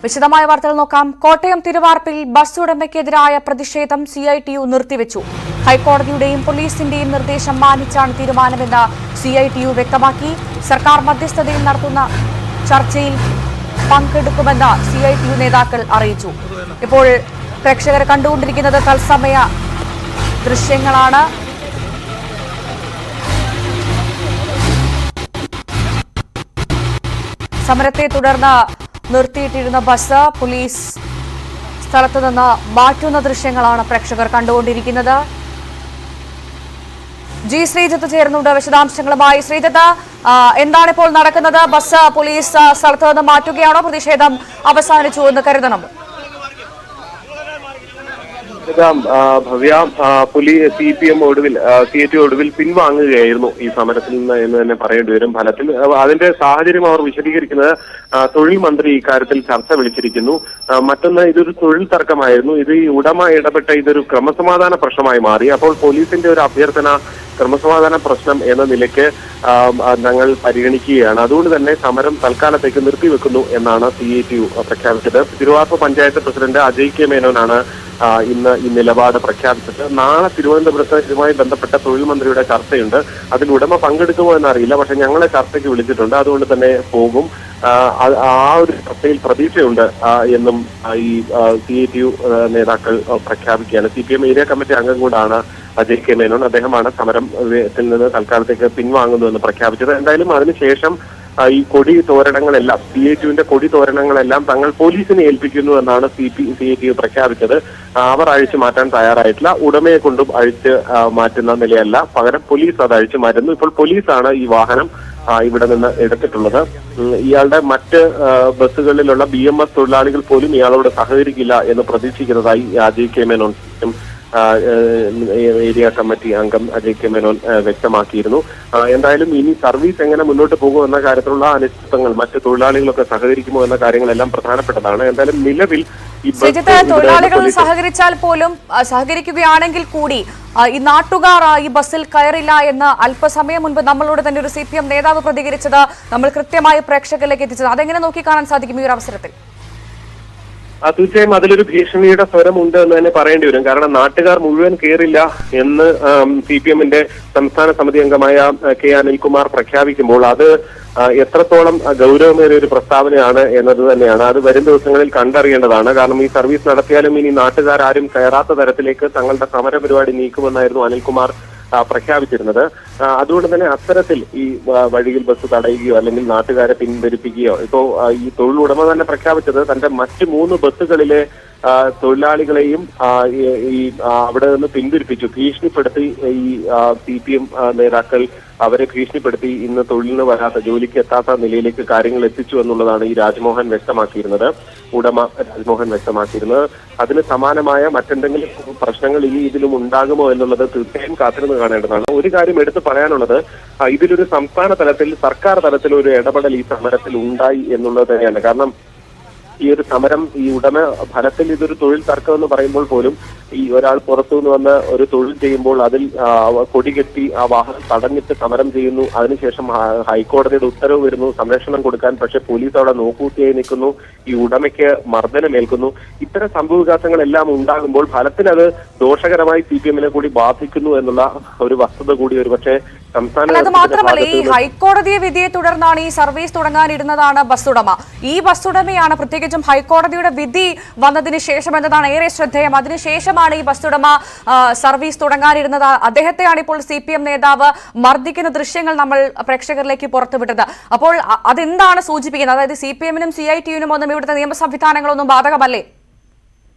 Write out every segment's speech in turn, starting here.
വിശദമായ വാർത്തകൾ നോക്കാം. കോട്ടയം തിരുവാർപ്പിൽ ബസ് ഉടമയ്ക്കെതിരായ പ്രതിഷേധം CITU നിർത്തിവെച്ചു. ഹൈക്കോടതിയുടെയും പോലീസിന്റെയും നിർദ്ദേശം മാനിച്ചാണ് തീരുമാനമെന്ന് CITU വ്യക്തമാക്കി. സർക്കാർ മധ്യസ്ഥതയിൽ നടത്തുന്ന ചർച്ചയിൽ പങ്കെടുക്കുമെന്ന് CITU നേതാക്കൾ അറിയിച്ചു. ഇപ്പോൾ പ്രേക്ഷകർ കണ്ടുകൊണ്ടിരിക്കുന്നത് തത്സമയ ദൃശ്യങ്ങളാണ്. സമരത്തെ തുടർന്ന് നിർത്തിയിട്ടിരുന്ന ബസ് പോലീസ് സ്ഥലത്തു നിന്ന് മാറ്റുന്ന ദൃശ്യങ്ങളാണ് പ്രേക്ഷകർ കണ്ടുകൊണ്ടിരിക്കുന്നത്. ശ്രീജിത്ത് ചേർന്നുണ്ട് വിശദാംശങ്ങളുമായി. ശ്രീജിത്ത്, എന്താണ് ഇപ്പോൾ നടക്കുന്നത്? ബസ് പോലീസ് സ്ഥലത്തു നിന്ന് മാറ്റുകയാണോ? പ്രതിഷേധം അവസാനിച്ചു എന്ന് കരുതണം? ഭവ്യ, CPM CITU ഒടുവിൽ പിൻവാങ്ങുകയായിരുന്നു ഈ സമരത്തിൽ നിന്ന് എന്ന് തന്നെ പറയേണ്ടി വരും. ഫലത്തിൽ അതിന്റെ സാഹചര്യം അവർ വിശദീകരിക്കുന്നത് തൊഴിൽ മന്ത്രി ഇക്കാര്യത്തിൽ ചർച്ച വിളിച്ചിരിക്കുന്നു. മറ്റൊന്ന്, ഇതൊരു തൊഴിൽ തർക്കമായിരുന്നു. ഇത് ഈ ഉടമ ഇടപെട്ട ഇതൊരു ക്രമസമാധാന പ്രശ്നമായി മാറി. അപ്പോൾ പോലീസിന്റെ ഒരു അഭ്യർത്ഥന ക്രമസമാധാന പ്രശ്നം എന്ന നിലയ്ക്ക് ഞങ്ങൾ പരിഗണിക്കുകയാണ്. അതുകൊണ്ട് തന്നെ സമരം തൽക്കാലത്തേക്ക് നിർത്തിവെക്കുന്നു എന്നാണ് CITU പ്രഖ്യാപിച്ചത്. തിരുവാർപ്പ് പഞ്ചായത്ത് പ്രസിഡന്റ് അജയ് കെ മേനോനാണ് ഇന്ന് ഈ നിലപാട് പ്രഖ്യാപിച്ചത്. നാളെ തിരുവനന്തപുരത്ത് ഇതുമായി ബന്ധപ്പെട്ട തൊഴിൽ മന്ത്രിയുടെ ചർച്ചയുണ്ട്. അതിൽ ഉടമ പങ്കെടുക്കുമോ എന്നറിയില്ല, പക്ഷെ ഞങ്ങളെ ചർച്ചയ്ക്ക് വിളിച്ചിട്ടുണ്ട്. അതുകൊണ്ട് തന്നെ പോകും. ആ ഒരു ചർച്ചയിൽ പ്രതീക്ഷയുണ്ട് എന്നും ഈ CITU നേതാക്കൾ പ്രഖ്യാപിക്കുകയാണ്. CPM ഏരിയ കമ്മിറ്റി അംഗം കൂടാണ് അജയ് കെ മേനോൻ. അദ്ദേഹമാണ് സമരത്തിൽ നിന്ന് തൽക്കാലത്തേക്ക് പിൻവാങ്ങുന്നുവെന്ന് പ്രഖ്യാപിച്ചത്. എന്തായാലും അതിനുശേഷം ഈ കൊടി തോരണങ്ങളെല്ലാം CITUവിന്റെ കൊടി തോരണങ്ങളെല്ലാം തങ്ങൾ പോലീസിനെ ഏൽപ്പിക്കുന്നു എന്നാണ് CITU പ്രഖ്യാപിച്ചത്. അവർ അഴിച്ചു മാറ്റാൻ തയ്യാറായിട്ടില്ല. ഉടമയെ കൊണ്ടും അഴിച്ച് മാറ്റുന്ന നിലയല്ല, പകരം പോലീസ് അത് അഴിച്ചു മാറ്റുന്നു. ഇപ്പോൾ പോലീസാണ് ഈ വാഹനം ഇവിടെ നിന്ന് എടുത്തിട്ടുള്ളത്. ഇയാളുടെ മറ്റ് ബസ്സുകളിലുള്ള BMS തൊഴിലാളികൾ പോലും ഇയാളോട് സഹകരിക്കില്ല എന്ന് പ്രതീക്ഷിക്കുന്നതായി Ajay K Menon area committee അംഗം അജയ് കെ മേനോൻ വ്യക്തമാക്കിയിരുന്നു. എന്തായാലും ഇനി സർവീസ് എങ്ങനെ മുന്നോട്ട് പോകുമെന്ന കാര്യത്തിലുള്ള അനിശ്ചിതത്വങ്ങൾ, മറ്റ് തൊഴിലാളികളൊക്കെ സഹകരിക്കുമോ എന്ന കാര്യങ്ങളെല്ലാം പ്രധാനപ്പെട്ടതാണ്. എന്തായാലും നിലവിൽ തൊഴിലാളികൾ സഹകരിച്ചാൽ പോലും സഹകരിക്കുകയാണെങ്കിൽ കൂടി ഈ നാട്ടുകാർ ഈ ബസ്സിൽ കയറില്ല എന്ന് അല്പസമയം മുൻപ് നമ്മളോട് തന്നെ ഒരു CPM നേതാവ് പ്രതികരിച്ചത് നമ്മൾ കൃത്യമായി പ്രേക്ഷകരിലേക്ക് എത്തിച്ചത്. അതെങ്ങനെ നോക്കിക്കാണാൻ സാധിക്കും ഈ ഒരു അവസരത്തിൽ? തീർച്ചയായും അതിലൊരു ഭീഷണിയുടെ സ്വരം ഉണ്ട് എന്ന് തന്നെ പറയേണ്ടി വരും. കാരണം നാട്ടുകാർ മുഴുവൻ കയറില്ല എന്ന് CPMന്റെ സംസ്ഥാന സമിതി അംഗമായ K അനിൽകുമാർ പ്രഖ്യാപിക്കുമ്പോൾ അത് എത്രത്തോളം ഗൗരവമേറിയ ഒരു പ്രസ്താവനയാണ് എന്നത് തന്നെയാണ്. അത് വരും ദിവസങ്ങളിൽ കണ്ടറിയേണ്ടതാണ്. കാരണം ഈ സർവീസ് നടത്തിയാലും ഇനി നാട്ടുകാരും കയറാത്ത തരത്തിലേക്ക് തങ്ങളുടെ സമര പരിപാടി നീക്കുമെന്നായിരുന്നു അനിൽകുമാർ പ്രഖ്യാപിച്ചിരുന്നത്. അതുകൊണ്ട് തന്നെ അത്തരത്തിൽ ഈ വഴിയിൽ ബസ് തടയുകയോ അല്ലെങ്കിൽ നാട്ടുകാരെ പിൻവലിപ്പിക്കുകയോ, ഇപ്പോ ഈ തൊഴിലുടമ തന്നെ പ്രഖ്യാപിച്ചത് തന്റെ മറ്റ് 3 ബസ്സുകളിലെ തൊഴിലാളികളെയും ഈ അവിടെ നിന്ന് പിന്തിരിപ്പിച്ചു, ഭീഷണിപ്പെടുത്തി. ഈ CPM നേതാക്കൾ അവരെ ഭീഷണിപ്പെടുത്തി ഇന്ന് തൊഴിലിന് വരാത്ത, ജോലിക്ക് എത്താത്ത നിലയിലേക്ക് കാര്യങ്ങൾ എത്തിച്ചു എന്നുള്ളതാണ് ഈ രാജ്മോഹൻ വ്യക്തമാക്കിയിരുന്നത്, ഉടമ രാജ്മോഹൻ വ്യക്തമാക്കിയിരുന്നത്. അതിന് സമാനമായ മറ്റെന്തെങ്കിലും പ്രശ്നങ്ങൾ ഇനി ഇതിലും ഉണ്ടാകുമോ എന്നുള്ളത് തീർച്ചയായും കാത്തിരുന്ന് കാണേണ്ടതാണ്. ഒരു കാര്യം എടുത്തു പറയാനുള്ളത്, ഇതിലൊരു സംസ്ഥാന തലത്തിൽ, സർക്കാർ തലത്തിൽ ഒരു ഇടപെടൽ ഈ സമരത്തിൽ ഉണ്ടായി എന്നുള്ളത് തന്നെയാണ്. കാരണം ഈ ഒരു സമരം, ഈ ഉടമ ഫലത്തിൽ ഇതൊരു തൊഴിൽ തർക്കം എന്ന് പറയുമ്പോൾ പോലും ഈ ഒരാൾ പുറത്തുനിന്ന് വന്ന് ഒരു തൊഴിൽ ചെയ്യുമ്പോൾ അതിൽ കൊടി കെട്ടി ആ വാഹനം തടഞ്ഞിട്ട് സമരം ചെയ്യുന്നു. അതിനുശേഷം ഹൈക്കോടതിയുടെ ഉത്തരവ് വരുന്നു സംരക്ഷണം കൊടുക്കാൻ. പക്ഷെ പോലീസ് അവിടെ നോക്കൂത്തിയായി നിൽക്കുന്നു. ഈ ഉടമയ്ക്ക് മർദ്ദനമേൽക്കുന്നു. ഇത്തരം സംഭവവികാസങ്ങളെല്ലാം ഉണ്ടാകുമ്പോൾ ഫലത്തിൽ അത് ദോഷകരമായി CPMനെ കൂടി ബാധിക്കുന്നു എന്നുള്ള ഒരു വസ്തുത കൂടി ഒരുപക്ഷെ അത് മാത്രമല്ല, ഈ ഹൈക്കോടതി വിധിയെ തുടർന്നാണ് ഈ സർവീസ് തുടങ്ങാനിരുന്നതാണ് ബസ് ഉടമ. ഈ ബസ് ഉടമയാണ്, പ്രത്യേകിച്ചും ഹൈക്കോടതിയുടെ വിധി വന്നതിന് ശേഷം എന്നതാണ് ഏറെ ശ്രദ്ധേയം. അതിനുശേഷമാണ് ഈ ബസ് ഉടമ സർവീസ് തുടങ്ങാനിരുന്നത്. അദ്ദേഹത്തെയാണ് ഇപ്പോൾ CPM നേതാവ് മർദ്ദിക്കുന്ന ദൃശ്യങ്ങൾ നമ്മൾ പ്രേക്ഷകരിലേക്ക് പുറത്തുവിട്ടത്. അപ്പോൾ അതെന്താണ് സൂചിപ്പിക്കുന്നത്? അതായത് CPMനും CITUവിനും ഒന്നും ഇവിടുത്തെ നിയമ സംവിധാനങ്ങളൊന്നും ബാധകമല്ലേ?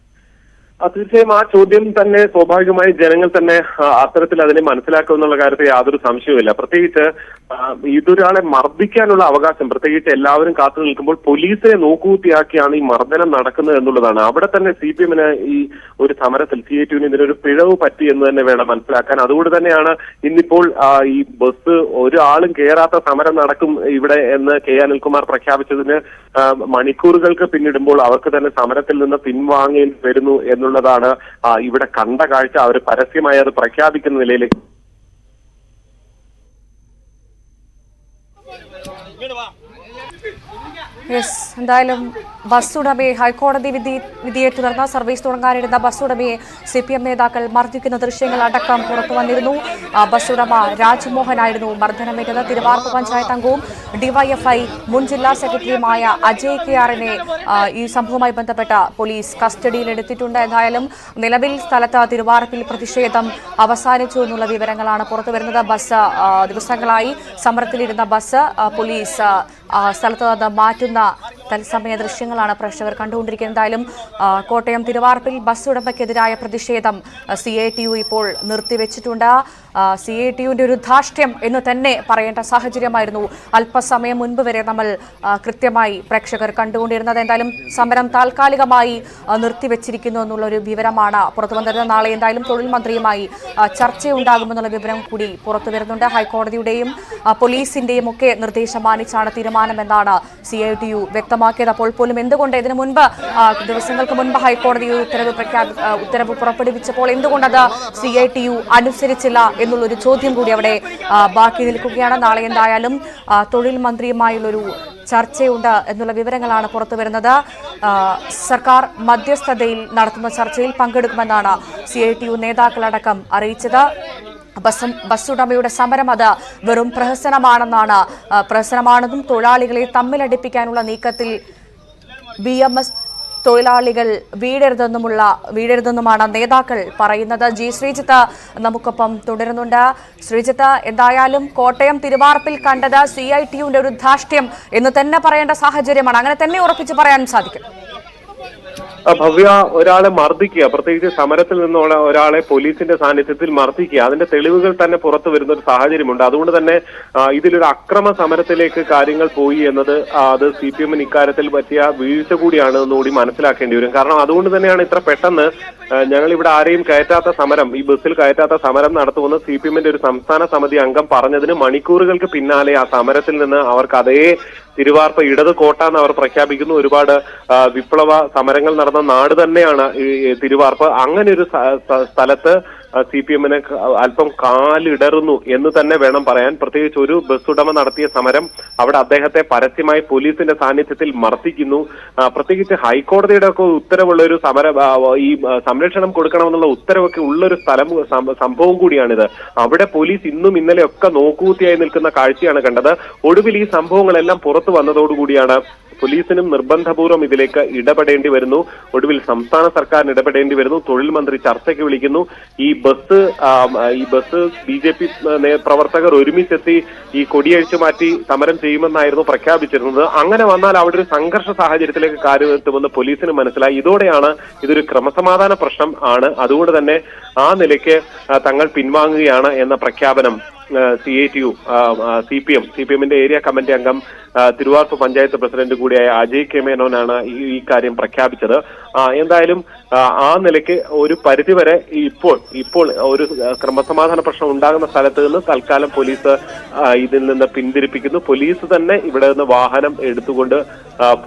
തീർച്ചയായും ആ ചോദ്യം തന്നെ സ്വാഭാവികമായി ജനങ്ങൾ തന്നെ അത്തരത്തിൽ അതിനെ മനസ്സിലാക്കുമെന്നുള്ള കാര്യത്തിൽ യാതൊരു സംശയവുമില്ല. പ്രത്യേകിച്ച് ഇതൊരാളെ മർദ്ദിക്കാനുള്ള അവകാശം, പ്രത്യേകിച്ച് എല്ലാവരും കാത്തു നിൽക്കുമ്പോൾ പോലീസിനെ നോക്കുകൂത്തിയാക്കിയാണ് ഈ മർദ്ദനം നടക്കുന്നത് എന്നുള്ളതാണ്. അവിടെ തന്നെ CPMന് ഈ ഒരു സമരത്തിൽ, CITUവിന് ഇതിനൊരു പിഴവ് പറ്റി എന്ന് തന്നെ വേണം മനസ്സിലാക്കാൻ. അതുകൊണ്ട് തന്നെയാണ് ഇന്നിപ്പോൾ ഈ ബസ് ഒരാളും കയറാത്ത സമരം നടക്കും ഇവിടെ എന്ന് K അനിൽകുമാർ പ്രഖ്യാപിച്ചതിന് മണിക്കൂറുകൾക്ക് പിന്നിടുമ്പോൾ അവർക്ക് തന്നെ സമരത്തിൽ നിന്ന് പിൻവാങ്ങേണ്ടി വരുന്നു എന്നുള്ളതാണ് ഇവിടെ കണ്ട കാഴ്ച. അവർ പരസ്യമായി അത് പ്രഖ്യാപിക്കുന്ന നിലയിലേക്ക് യെസ്, എന്തായാലും ബസ് ഉടമയെ ഹൈക്കോടതി വിധിയെ തുടർന്ന് സർവീസ് തുടങ്ങാനിരുന്ന ബസ് ഉടമയെ CPM നേതാക്കൾ മർദ്ദിക്കുന്ന ദൃശ്യങ്ങൾ അടക്കം പുറത്തു വന്നിരുന്നു. ബസ് ഉടമ രാജ്മോഹനായിരുന്നു മർദ്ദനമേറ്റത്. തിരുവാർപ്പ് പഞ്ചായത്ത് അംഗവും DYFI മുൻ ജില്ലാ സെക്രട്ടറിയുമായ അജയ് KRനെ ഈ സംഭവവുമായി ബന്ധപ്പെട്ട പോലീസ് കസ്റ്റഡിയിലെടുത്തിട്ടുണ്ട്. എന്തായാലും നിലവിൽ സ്ഥലത്ത് തിരുവാർപ്പിൽ പ്രതിഷേധം അവസാനിച്ചു എന്നുള്ള വിവരങ്ങളാണ് പുറത്തുവരുന്നത്. ബസ് ദിവസങ്ങളായി സമരത്തിലിരുന്ന ബസ് പോലീസ് സ്ഥലത്ത് നിന്ന് മാറ്റുന്ന തത്സമയ ദൃശ്യങ്ങളാണ് പ്രേക്ഷകർ കണ്ടുകൊണ്ടിരിക്കുന്നത്. എന്തായാലും കോട്ടയം തിരുവാർപ്പിൽ ബസ് ഉടമയ്ക്കെതിരായ പ്രതിഷേധം CITU ഇപ്പോൾ നിർത്തിവെച്ചിട്ടുണ്ട്. CITUവിന്റെ ഒരു ധാർഷ്ട്യം എന്ന് തന്നെ പറയേണ്ട സാഹചര്യമായിരുന്നു അല്പസമയം മുൻപ് വരെ നമ്മൾ കൃത്യമായി പ്രേക്ഷകർ കണ്ടുകൊണ്ടിരുന്നത്. എന്തായാലും സമരം താൽക്കാലികമായി നിർത്തിവെച്ചിരിക്കുന്നു എന്നുള്ള ഒരു വിവരമാണ് പുറത്തു വന്നിരുന്നത്. നാളെ എന്തായാലും തൊഴിൽ മന്ത്രിയുമായി ചർച്ചയുണ്ടാകുമെന്നുള്ള വിവരം കൂടി പുറത്തു വരുന്നുണ്ട്. ഹൈക്കോടതിയുടെയും പോലീസിന്റെയും ഒക്കെ നിർദ്ദേശം മാനിച്ചാണ് തീരുമാനമെന്നാണ് CITU വ്യക്തമാക്കിയത്. അപ്പോൾ പോലും എന്തുകൊണ്ട് ഇതിനു മുൻപ് ദിവസങ്ങൾക്ക് മുൻപ് ഹൈക്കോടതി ഉത്തരവ് പുറപ്പെടുവിച്ചപ്പോൾ എന്തുകൊണ്ടത് CITU അനുസരിച്ചില്ല എന്നുള്ളൊരു ചോദ്യം കൂടി അവിടെ ബാക്കി നിൽക്കുകയാണ്. നാളെ എന്തായാലും തൊഴിൽ മന്ത്രിയുമായുള്ളൊരു ചർച്ചയുണ്ട് എന്നുള്ള വിവരങ്ങളാണ് പുറത്തു വരുന്നത്. സർക്കാർ മധ്യസ്ഥതയിൽ നടത്തുന്ന ചർച്ചയിൽ പങ്കെടുക്കുമെന്നാണ് CITU നേതാക്കളടക്കം അറിയിച്ചത്. ബസ് ഉടമയുടെ സമരം അത് വെറും പ്രഹസനമാണെന്നും തൊഴിലാളികളെ തമ്മിലടിപ്പിക്കാനുള്ള നീക്കത്തിൽ BMS തൊഴിലാളികൾ വീഴരുതെന്നുമാണ് നേതാക്കൾ പറയുന്നത്. ശ്രീജിത്ത് നമുക്കൊപ്പം തുടരുന്നുണ്ട്. ശ്രീജിത്ത്, എന്തായാലും കോട്ടയം തിരുവാർപ്പിൽ കണ്ടത് CITUവിന്റെ ഒരു ധാർഷ്ട്യം എന്ന് തന്നെ പറയേണ്ട സാഹചര്യമാണ്. അങ്ങനെ തന്നെ ഉറപ്പിച്ച് പറയാൻ സാധിക്കും. ഭവ്യ, ഒരാളെ മർദ്ദിക്കുക, പ്രത്യേകിച്ച് സമരത്തിൽ നിന്നുള്ള ഒരാളെ പോലീസിന്റെ സാന്നിധ്യത്തിൽ മർദ്ദിക്കുക, അതിന്റെ തെളിവുകൾ തന്നെ പുറത്തു വരുന്ന ഒരു സാഹചര്യമുണ്ട്. അതുകൊണ്ട് തന്നെ ഇതിലൊരു അക്രമ സമരത്തിലേക്ക് കാര്യങ്ങൾ പോയി എന്നത് അത് CPM ഇക്കാര്യത്തിൽ പറ്റിയ വീഴ്ച കൂടിയാണ് എന്നുകൂടി മനസ്സിലാക്കേണ്ടി വരും. കാരണം അതുകൊണ്ട് തന്നെയാണ് ഇത്ര പെട്ടെന്ന് ഞങ്ങൾ ഇവിടെ ആരെയും കയറ്റാത്ത സമരം, ഈ ബസ്സിൽ കയറ്റാത്ത സമരം നടത്തുമെന്ന് CPMന്റെ ഒരു സംസ്ഥാന സമിതി അംഗം പറഞ്ഞതിന് മണിക്കൂറുകൾക്ക് പിന്നാലെ ആ സമരത്തിൽ നിന്ന് അവർക്ക് അതേ തിരുവാർപ്പ് ഇടത് കോട്ട എന്ന് അവർ പ്രഖ്യാപിക്കുന്നു. ഒരുപാട് വിപ്ലവ സമരങ്ങൾ നടന്ന നാട് തന്നെയാണ് ഈ തിരുവാർപ്പ്. അങ്ങനെ ഒരു സ്ഥലത്ത് CPMന് അല്പം കാലിടറുന്നു എന്ന് തന്നെ വേണം പറയാൻ. പ്രത്യേകിച്ച് ഒരു ബസ് ഉടമ നടത്തിയ സമരം അവിടെ അദ്ദേഹത്തെ പരസ്യമായി പോലീസിന്റെ സാന്നിധ്യത്തിൽ മർദ്ദിക്കുന്നു. പ്രത്യേകിച്ച് ഹൈക്കോടതിയുടെ ഒക്കെ ഉത്തരവുള്ള ഒരു ഈ സംരക്ഷണം കൊടുക്കണമെന്നുള്ള ഉത്തരവൊക്കെ ഉള്ളൊരു സംഭവം കൂടിയാണിത്. അവിടെ പോലീസ് ഇന്നും ഇന്നലെയൊക്കെ നോക്കുകുത്തിയായി നിൽക്കുന്ന കാഴ്ചയാണ് കണ്ടത്. ഒടുവിൽ ഈ സംഭവങ്ങളെല്ലാം പുറത്തു വന്നതോടുകൂടിയാണ് പോലീസിനും നിർബന്ധപൂർവ്വം ഇതിലേക്ക് ഇടപെടേണ്ടി വരുന്നു. ഒടുവിൽ സംസ്ഥാന സർക്കാരിന് ഇടപെടേണ്ടി വരുന്നു. തൊഴിൽ മന്ത്രി ചർച്ചയ്ക്ക് വിളിക്കുന്നു. ഈ ബസ് BJP പ്രവർത്തകർ ഒരുമിച്ചെത്തി ഈ കൊടിയഴിച്ചു മാറ്റി സമരം ചെയ്യുമെന്നായിരുന്നു പ്രഖ്യാപിച്ചിരുന്നത്. അങ്ങനെ വന്നാൽ അവിടെ ഒരു സംഘർഷ സാഹചര്യത്തിലേക്ക് കാര്യമെത്തുമെന്ന് പോലീസിന് മനസ്സിലായി. ഇതോടെയാണ് ഇതൊരു ക്രമസമാധാന പ്രശ്നം ആണ്, അതുകൊണ്ട് തന്നെ ആ നിലയ്ക്ക് തങ്ങൾ പിൻവാങ്ങുകയാണ് എന്ന പ്രഖ്യാപനം CPMന്റെ ഏരിയ കമ്മിറ്റി അംഗം തിരുവാർപ്പ് പഞ്ചായത്ത് പ്രസിഡന്റ് കൂടിയായ അജയ് K മേനോനാണ് ഈ കാര്യം പ്രഖ്യാപിച്ചത്. എന്തായാലും ആ നിലയ്ക്ക് ഒരു പരിധിവരെ ഇപ്പോൾ ഒരു ക്രമസമാധാന പ്രശ്നം ഉണ്ടാകുന്ന സ്ഥലത്ത് നിന്ന് തൽക്കാലം പോലീസ് ഇതിൽ നിന്ന് പിന്തിരിപ്പിക്കുന്നു. പോലീസ് തന്നെ ഇവിടെ നിന്ന് വാഹനം എടുത്തുകൊണ്ട്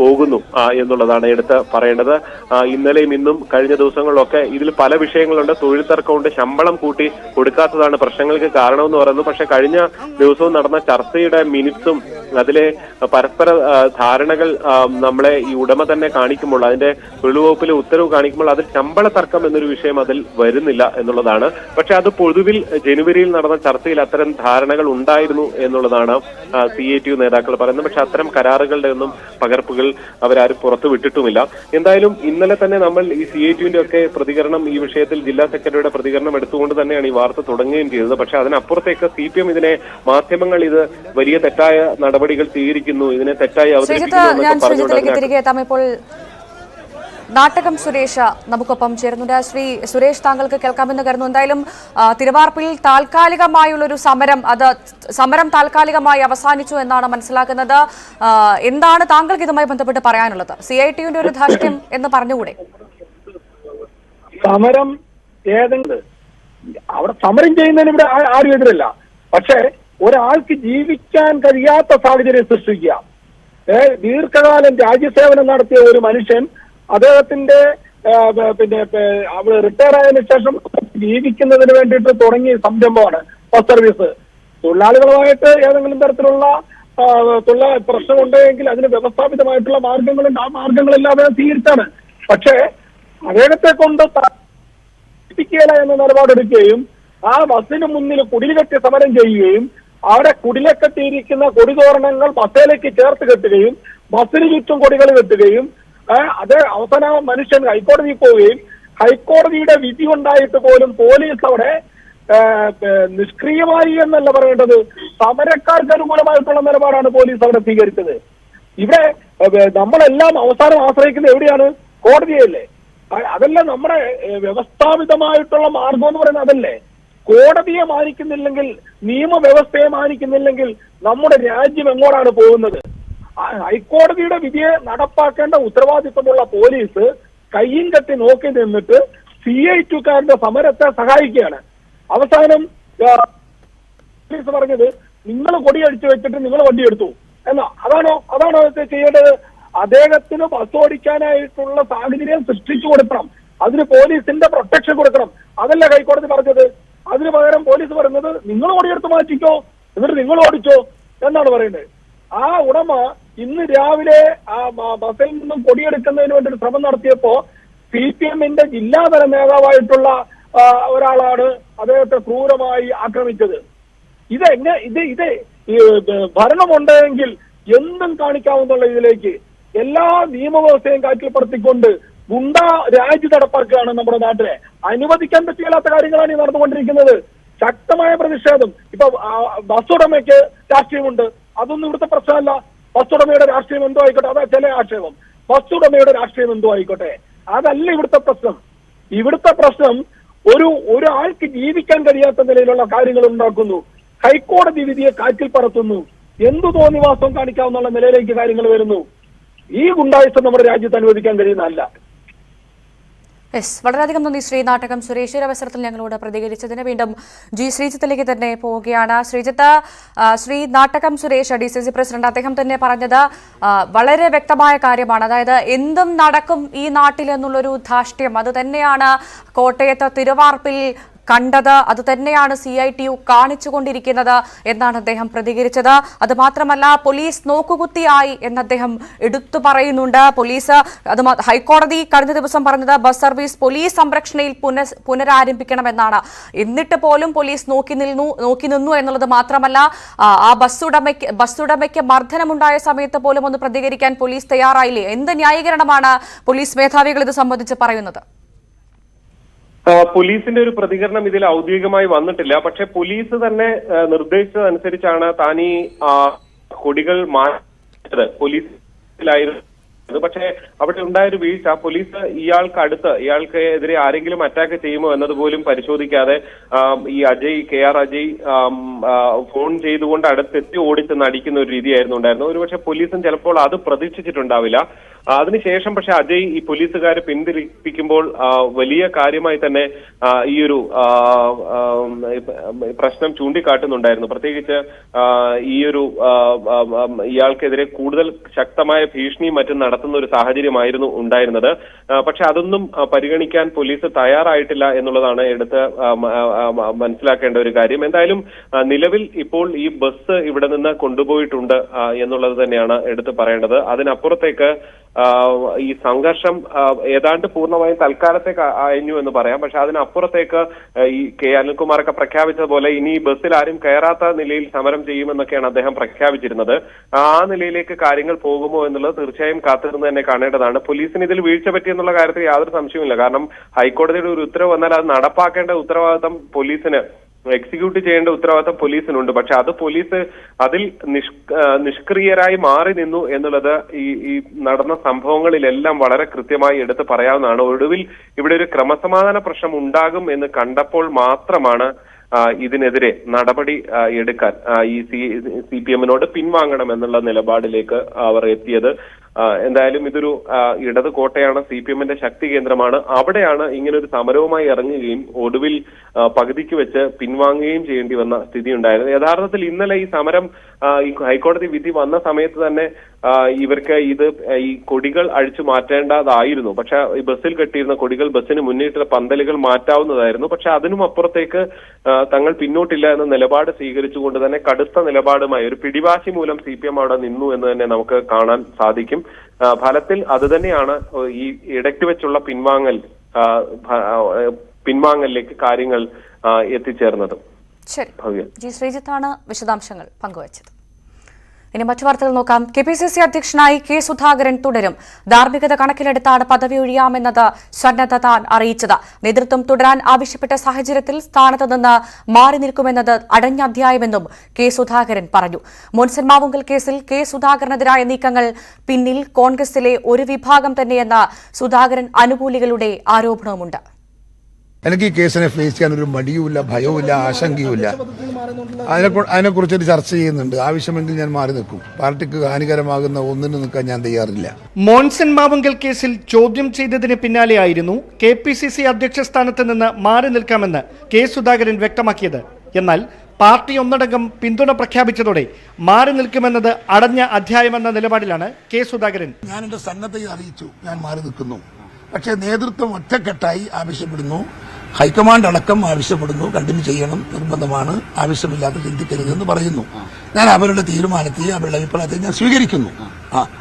പോകുന്നു എന്നുള്ളതാണ് എടുത്ത് പറയേണ്ടത്. ഇന്നലെയും ഇന്നും കഴിഞ്ഞ ദിവസങ്ങളിലൊക്കെ ഇതിൽ പല വിഷയങ്ങളുണ്ട്. തൊഴിൽ തർക്കമുണ്ട്, ശമ്പളം കൂട്ടി കൊടുക്കാത്തതാണ് പ്രശ്നങ്ങൾക്ക് കാരണമെന്ന് പറയുന്നു. പക്ഷെ കഴിഞ്ഞ ദിവസവും നടന്ന ചർച്ചയുടെ മിനിറ്റ്സും അതിലെ പരസ്പര ധാരണകൾ നമ്മളെ ഈ ഉടമ തന്നെ കാണിക്കുമ്പോൾ, അതിന്റെ തൊഴിൽ വകുപ്പിലെ ഉത്തരവ് കാണിക്കുമ്പോൾ അതിൽ ശമ്പള തർക്കം എന്നൊരു വിഷയം അതിൽ വരുന്നില്ല എന്നുള്ളതാണ്. പക്ഷെ അത് പൊതുവിൽ ജനുവരിയിൽ നടന്ന ചർച്ചയിൽ അത്തരം ധാരണകൾ ഉണ്ടായിരുന്നു എന്നുള്ളതാണ് CITU നേതാക്കൾ പറയുന്നത്. പക്ഷെ അത്തരം കരാറുകളുടെ ഒന്നും പകർപ്പുകൾ അവരാരും പുറത്തു വിട്ടിട്ടുമില്ല. എന്തായാലും ഇന്നലെ തന്നെ നമ്മൾ ഈ CITUവിന്റെ ഒക്കെ പ്രതികരണം ഈ വിഷയത്തിൽ ജില്ലാ സെക്രട്ടറിയുടെ പ്രതികരണം എടുത്തുകൊണ്ട് തന്നെയാണ് ഈ വാർത്ത തുടങ്ങുകയും ചെയ്തത്. പക്ഷെ അതിനപ്പുറത്തേക്ക് CPM ഇതിനെ മാധ്യമങ്ങൾ ഇത് വലിയ തെറ്റായ നടപടികൾ സ്വീകരിക്കുന്നു, ഇതിനെ തെറ്റായി അവതരിപ്പിക്കുന്നു. നാട്ടകം സുരേഷ് നമുക്കൊപ്പം ചേരുന്നുണ്ട്. ശ്രീ സുരേഷ്, താങ്കൾക്ക് കേൾക്കാമെന്ന് കരുതുന്നു. എന്തായാലും തിരുവാർപ്പിൽ താൽക്കാലികമായുള്ളൊരു സമരം താൽക്കാലികമായി അവസാനിച്ചു എന്നാണ് മനസ്സിലാക്കുന്നത്. എന്താണ് താങ്കൾക്ക് ഇതുമായി ബന്ധപ്പെട്ട് പറയാനുള്ളത്? CITUവിന്റെ ഒരു ധാർഷ്ട്യം എന്ന് പറഞ്ഞുകൂടെ? സമരം ഏതെങ്കിലും അവിടെ സമരം ചെയ്യുന്നതിന് ഇവിടെ ആരും എതിരല്ല. പക്ഷെ ഒരാൾക്ക് ജീവിക്കാൻ കഴിയാത്ത സാഹചര്യം സൃഷ്ടിക്കുക, ദീർഘകാലം രാജ്യസേവനം നടത്തിയ ഒരു മനുഷ്യൻ അദ്ദേഹത്തിന്റെ അവിടെ റിട്ടയർ ആയതിനു ശേഷം ജീവിക്കുന്നതിന് വേണ്ടിയിട്ട് തുടങ്ങിയ സംരംഭമാണ് ബസ് സർവീസ്. തൊഴിലാളികളുമായിട്ട് ഏതെങ്കിലും തരത്തിലുള്ള പ്രശ്നമുണ്ടെങ്കിൽ അതിന് വ്യവസ്ഥാപിതമായിട്ടുള്ള മാർഗങ്ങളുണ്ട്. ആ മാർഗങ്ങളെല്ലാം അദ്ദേഹം സ്വീകരിച്ചാണ്. പക്ഷേ അദ്ദേഹത്തെ കൊണ്ട് ിക്കല എന്ന നിലപാടെടുക്കുകയും ആ ബസ്സിന് മുന്നിൽ കുടിൽകെട്ടി സമരം ചെയ്യുകയും അവിടെ കുടിലെക്കെട്ടിയിരിക്കുന്ന കൊടിതോരണങ്ങൾ ബസ്സിലേക്ക് ചേർത്ത് കെട്ടുകയും ബസ്സിന് ചുറ്റും കൊടികൾ കെട്ടുകയും അത് അവസാന മനുഷ്യൻ ഹൈക്കോടതിയിൽ പോവുകയും ഹൈക്കോടതിയുടെ വിധി ഉണ്ടായിട്ട് പോലും പോലീസ് അവിടെ നിഷ്ക്രിയമായി എന്നല്ല പറയേണ്ടത്, സമരക്കാർക്ക് അനുകൂലമായിട്ടുള്ള നിലപാടാണ് പോലീസ് അവിടെ സ്വീകരിച്ചത്. ഇവിടെ നമ്മളെല്ലാം അവസാനം ആശ്രയിക്കുന്നത് എവിടെയാണ്? കോടതിയല്ലേ. അതല്ല നമ്മുടെ വ്യവസ്ഥാപിതമായിട്ടുള്ള മാർഗം എന്ന് പറയുന്നത് അതല്ലേ. കോടതിയെ മാനിക്കുന്നില്ലെങ്കിൽ, നിയമവ്യവസ്ഥയെ മാനിക്കുന്നില്ലെങ്കിൽ നമ്മുടെ രാജ്യം എങ്ങോട്ടാണ് പോകുന്നത്? ഹൈക്കോടതിയുടെ വിധിയെ നടപ്പാക്കേണ്ട ഉത്തരവാദിത്വമുള്ള പോലീസ് കയ്യും കെട്ടി നോക്കി നിന്നിട്ട് CI2കാരുടെ സമരത്തെ സഹായിക്കുകയാണ്. അവസാനം പോലീസ് പറഞ്ഞത് നിങ്ങൾ കൊടി അടിച്ചു വെച്ചിട്ട് നിങ്ങൾ വണ്ടി എടുത്തു എന്നാ. അതാണോ ചെയ്യേണ്ടത്? അദ്ദേഹത്തിന് ബസ് ഓടിക്കാനായിട്ടുള്ള സാഹചര്യം സൃഷ്ടിച്ചു കൊടുക്കണം, അതിന് പോലീസിന്റെ പ്രൊട്ടക്ഷൻ കൊടുക്കണം. അതല്ല ഹൈക്കോടതി പറഞ്ഞത്. അതിന് പകരം പോലീസ് പറയുന്നത് നിങ്ങൾ കൊടിയെടുത്ത് മാറ്റിക്കോ, എന്നിട്ട് നിങ്ങൾ ഓടിച്ചോ എന്നാണ് പറയുന്നത്. ആ ഉടമ ഇന്ന് രാവിലെ ആ ബസ്സിൽ നിന്നും കൊടിയെടുക്കുന്നതിന് വേണ്ടി ഒരു ശ്രമം നടത്തിയപ്പോ CPMന്റെ ജില്ലാതല നേതാവായിട്ടുള്ള ഒരാളാണ് അദ്ദേഹത്തെ ക്രൂരമായി ആക്രമിച്ചത്. ഇത് ഭരണമുണ്ടെങ്കിൽ എന്തും കാണിക്കാവുന്നുള്ള ഇതിലേക്ക് എല്ലാ നിയമവ്യവസ്ഥയും കാറ്റിൽ പറത്തിക്കൊണ്ട് ഗുണ്ട രാജ്യം നടപ്പാക്കുകയാണ് നമ്മുടെ നാട്ടിലെ. അനുവദിക്കാൻ പറ്റില്ലാത്ത കാര്യങ്ങളാണ് ഈ നടന്നുകൊണ്ടിരിക്കുന്നത്. ശക്തമായ പ്രതിഷേധം. ഇപ്പൊ ബസ് ഉടമയ്ക്ക് രാഷ്ട്രീയമുണ്ട്, അതൊന്നും ഇവിടുത്തെ പ്രശ്നമല്ല. ബസ് ഉടമയുടെ രാഷ്ട്രീയം എന്തോ ആയിക്കോട്ടെ, അതാ ചില ആക്ഷേപം. ബസ് ഉടമയുടെ രാഷ്ട്രീയം എന്തോ ആയിക്കോട്ടെ, അതല്ല ഇവിടുത്തെ പ്രശ്നം. ഇവിടുത്തെ പ്രശ്നം ഒരാൾക്ക് ജീവിക്കാൻ കഴിയാത്ത നിലയിലുള്ള കാര്യങ്ങൾ ഉണ്ടാക്കുന്നു, ഹൈക്കോടതി വിധിയെ കാറ്റിൽ പറത്തുന്നു, എന്തു തോന്നിവാസം കാണിക്കാവുന്ന നിലയിലേക്ക് കാര്യങ്ങൾ വരുന്നു. ഈ ഗുണ്ടായുസം നമ്മുടെ രാജ്യത്ത് അനുവദിക്കാൻ കഴിയുന്നതല്ല. വളരെയധികം നന്ദി ശ്രീ നാട്ടകം സുരേഷ്. ഒരു അവസരത്തിൽ ഞങ്ങളോട് പ്രതികരിച്ചതിന് വീണ്ടും ശ്രീജിത്തിലേക്ക് തന്നെ പോവുകയാണ്. ശ്രീജിത്ത്, ശ്രീ നാട്ടകം സുരേഷ് DCC പ്രസിഡന്റ്, അദ്ദേഹം തന്നെ പറഞ്ഞത് വളരെ വ്യക്തമായ കാര്യമാണ്. അതായത് എന്തും നടക്കും ഈ നാട്ടിൽ എന്നുള്ളൊരു ധാർഷ്ട്യം, അത് തന്നെയാണ് കോട്ടയത്ത് തിരുവാർപ്പിൽ കണ്ടത്, അത് തന്നെയാണ് CITU കാണിച്ചുകൊണ്ടിരിക്കുന്നത് എന്നാണ് അദ്ദേഹം പ്രതികരിച്ചത്. അത് മാത്രമല്ല, പോലീസ് നോക്കുകുത്തിയായി എന്ന് അദ്ദേഹം എടുത്തു പറയുന്നുണ്ട്. പോലീസ് അത് ഹൈക്കോടതി കഴിഞ്ഞ ദിവസം പറഞ്ഞത് ബസ് സർവീസ് പോലീസ് സംരക്ഷണയിൽ പുനരാരംഭിക്കണമെന്നാണ്. എന്നിട്ട് പോലും പോലീസ് നോക്കി നിന്നു എന്നുള്ളത് മാത്രമല്ല, ആ ബസ് ഉടമയ്ക്ക് മർദ്ദനമുണ്ടായ സമയത്ത് പോലും ഒന്ന് പ്രതികരിക്കാൻ പോലീസ് തയ്യാറായില്ലേ? എന്ത് ന്യായീകരണമാണ് പോലീസ് മേധാവികൾ ഇത് സംബന്ധിച്ച് പറയുന്നത്? പോലീസിന്റെ ഒരു പ്രതികരണം ഇതിൽ ഔദ്യോഗികമായി വന്നിട്ടില്ല. പക്ഷെ പോലീസ് തന്നെ നിർദ്ദേശിച്ചതനുസരിച്ചാണ് താൻ ഈ കൊടികൾ മാറ്റത്. പോലീസിലായിരുന്നു. പക്ഷേ അവിടെ ഉണ്ടായൊരു വീഴ്ച, പോലീസ് ഇയാൾക്ക് എതിരെ ആരെങ്കിലും അറ്റാക്ക് ചെയ്യുമോ എന്നതുപോലും പരിശോധിക്കാതെ ഈ KR അജയ് ഫോൺ ചെയ്തുകൊണ്ട് അടുത്തെത്തി ഓടിച്ചെന്ന് അടിക്കുന്ന ഒരു രീതിയായിരുന്നു ഉണ്ടായിരുന്നത്. ഒരുപക്ഷെ പോലീസും ചിലപ്പോൾ അത് പ്രതീക്ഷിച്ചിട്ടുണ്ടാവില്ല. അതിനുശേഷം പക്ഷെ അജയ് ഈ പോലീസുകാരെ പിന്തിരിപ്പിക്കുമ്പോൾ വലിയ കാര്യമായി തന്നെ ഈ ഒരു പ്രശ്നം ചൂണ്ടിക്കാട്ടുന്നുണ്ടായിരുന്നു. പ്രത്യേകിച്ച് ഈ ഒരു ഇയാൾക്കെതിരെ കൂടുതൽ ശക്തമായ ഭീഷണിയും മറ്റും നടത്തുന്ന ഒരു സാഹചര്യമായിരുന്നു ഉണ്ടായിരുന്നത്. പക്ഷെ അതൊന്നും പരിഗണിക്കാൻ പോലീസ് തയ്യാറായിട്ടില്ല എന്നുള്ളതാണ് എടുത്ത് മനസ്സിലാക്കേണ്ട ഒരു കാര്യം. എന്തായാലും നിലവിൽ ഇപ്പോൾ ഈ ബസ് ഇവിടെ നിന്ന് കൊണ്ടുപോയിട്ടുണ്ട് എന്നുള്ളത് തന്നെയാണ് എടുത്ത് പറയേണ്ടത്. അതിനപ്പുറത്തേക്ക് ഈ സംഘർഷം ഏതാണ്ട് പൂർണ്ണമായും തൽക്കാലത്തേക്ക് അയഞ്ഞു എന്ന് പറയാം. പക്ഷെ അതിനപ്പുറത്തേക്ക് ഈ അനിൽകുമാറൊക്കെ പ്രഖ്യാപിച്ചതുപോലെ ഇനി ബസ്സിൽ ആരും കയറാത്ത നിലയിൽ സമരം ചെയ്യുമെന്നൊക്കെയാണ് അദ്ദേഹം പ്രഖ്യാപിച്ചിരുന്നത്. ആ നിലയിലേക്ക് കാര്യങ്ങൾ പോകുമോ എന്നുള്ളത് തീർച്ചയായും കാത്തിരുന്ന് തന്നെ കാണേണ്ടതാണ്. പോലീസിന് ഇതിൽ വീഴ്ച പറ്റിയെന്നുള്ള കാര്യത്തിൽ യാതൊരു സംശയവുമില്ല. കാരണം ഹൈക്കോടതിയുടെ ഒരു ഉത്തരവ് വന്നാൽ അത് നടപ്പാക്കേണ്ട ഉത്തരവാദിത്തം പോലീസിന്, എക്സിക്യൂട്ട് ചെയ്യേണ്ട ഉത്തരവാദിത്തം പോലീസിനുണ്ട്. പക്ഷെ അത് പോലീസ് അതിൽ നിഷ്ക്രിയരായി മാറി നിന്നു എന്നുള്ളത് ഈ നടന്ന സംഭവങ്ങളിലെല്ലാം വളരെ കൃത്യമായി എടുത്ത് പറയാവുന്നതാണ്. ഒടുവിൽ ഇവിടെ ഒരു ക്രമസമാധാന പ്രശ്നം ഉണ്ടാകും എന്ന് കണ്ടപ്പോൾ മാത്രമാണ് ഇതിനെതിരെ നടപടി എടുക്കാൻ ഈ CPMനോട് പിൻവാങ്ങണം എന്നുള്ള നിലപാടിലേക്ക് അവർ എത്തിയത്. എന്തായാലും ഇതൊരു ഇടത് കോട്ടയാണ്, CPMന്റെ ശക്തി കേന്ദ്രമാണ്. അവിടെയാണ് ഇങ്ങനൊരു സമരവുമായി ഇറങ്ങുകയും ഒടുവിൽ പകുതിക്ക് വെച്ച് പിൻവാങ്ങുകയും ചെയ്യേണ്ടി വന്ന സ്ഥിതി ഉണ്ടായത്. യഥാർത്ഥത്തിൽ ഇന്നലെ ഈ സമരം ഈ ഹൈക്കോടതി വിധി വന്ന സമയത്ത് തന്നെ ഇവർക്ക് ഈ കൊടികൾ അഴിച്ചു മാറ്റേണ്ടതായിരുന്നു. പക്ഷെ ഈ ബസ്സിൽ കെട്ടിയിരുന്ന കൊടികൾ, ബസ്സിന് മുന്നിട്ടുള്ള പന്തലുകൾ മാറ്റാവുന്നതായിരുന്നു. പക്ഷെ അതിനും അപ്പുറത്തേക്ക് തങ്ങൾ പിന്നോട്ടില്ല എന്ന നിലപാട് സ്വീകരിച്ചുകൊണ്ട് തന്നെ കടുത്ത നിലപാടുമായി ഒരു പിടിവാശി മൂലം CPM അവിടെ നിന്നു എന്ന് തന്നെ നമുക്ക് കാണാൻ സാധിക്കും. ഫലത്തിൽ അത് തന്നെയാണ് ഈ ഇടയ്ക്ക് വെച്ചുള്ള പിൻവാങ്ങലിലേക്ക് കാര്യങ്ങൾ എത്തിച്ചേർന്നത്. ശരി, ജി ശ്രീജിത്താണ് വിശദാംശങ്ങൾ പങ്കുവച്ചത്. ഇനി മറ്റു വാർത്തകൾ നോക്കാം. KPCC അധ്യക്ഷനായി K സുധാകരൻ തുടരും. ധാർമ്മികത കണക്കിലെടുത്താണ് പദവി ഒഴിയാമെന്നത് സന്നദ്ധത അറിയിച്ചത്. നേതൃത്വം തുടരാൻ ആവശ്യപ്പെട്ട സാഹചര്യത്തിൽ സ്ഥാനത്ത് നിന്ന് മാറി നിൽക്കുമെന്നത് അടഞ്ഞ അധ്യായമെന്നും K സുധാകരൻ പറഞ്ഞു. മോൻസൺ മാവുങ്കൽ കേസിൽ K സുധാകരനെതിരായ നീക്കങ്ങൾ പിന്നിൽ കോൺഗ്രസിലെ ഒരു വിഭാഗം തന്നെയെന്ന സുധാകരൻ അനുകൂലികളുടെ ആരോപണവുമുണ്ട്. എനിക്ക് ഈ കേസിനെ ഫേസ് ചെയ്യാൻ ഒരു മടിയുമില്ല, ഭയവുമില്ല, ആശങ്കയുമില്ല. അതിനെക്കുറിച്ചൊരു ചർച്ച ചെയ്യുന്നുണ്ട്. ആവശ്യമെങ്കിൽ ഞാൻ മാറി നിൽക്കും. പാർട്ടിക്ക് ഹാനികരമാകുന്ന ഒന്നിന് നിൽക്കാൻ ഞാൻ തയ്യാറില്ല. മോൻസൺ മാവുങ്കൽ കേസിൽ ചോദ്യം ചെയ്തതിന് പിന്നാലെയായിരുന്നു KPCC അധ്യക്ഷ സ്ഥാനത്ത് നിന്ന് മാറി നിൽക്കാമെന്ന് K സുധാകരൻ വ്യക്തമാക്കിയത്. എന്നാൽ പാർട്ടി ഒന്നടങ്കം പിന്തുണ പ്രഖ്യാപിച്ചതോടെ മാറി നിൽക്കുമെന്നത് അടഞ്ഞ അധ്യായമെന്ന നിലപാടിലാണ് K സുധാകരൻ. ഞാൻ എന്റെ സന്നദ്ധത അറിയിച്ചു, ഞാൻ മാറി നിൽക്കുന്നു. പക്ഷേ നേതൃത്വം ഒറ്റക്കെട്ടായി ആവശ്യപ്പെടുന്നു, ഹൈക്കമാൻഡ് അടക്കം ആവശ്യപ്പെടുന്നു, കണ്ടിന്യൂ ചെയ്യണം, നിർബന്ധമാണ്, ആവശ്യമില്ലാത്ത ചിന്തിക്കരുതെന്ന് പറയുന്നു. ഞാൻ അവരുടെ തീരുമാനത്തെയും അവരുടെ അഭിപ്രായത്തെയും ഞാൻ സ്വീകരിക്കുന്നു.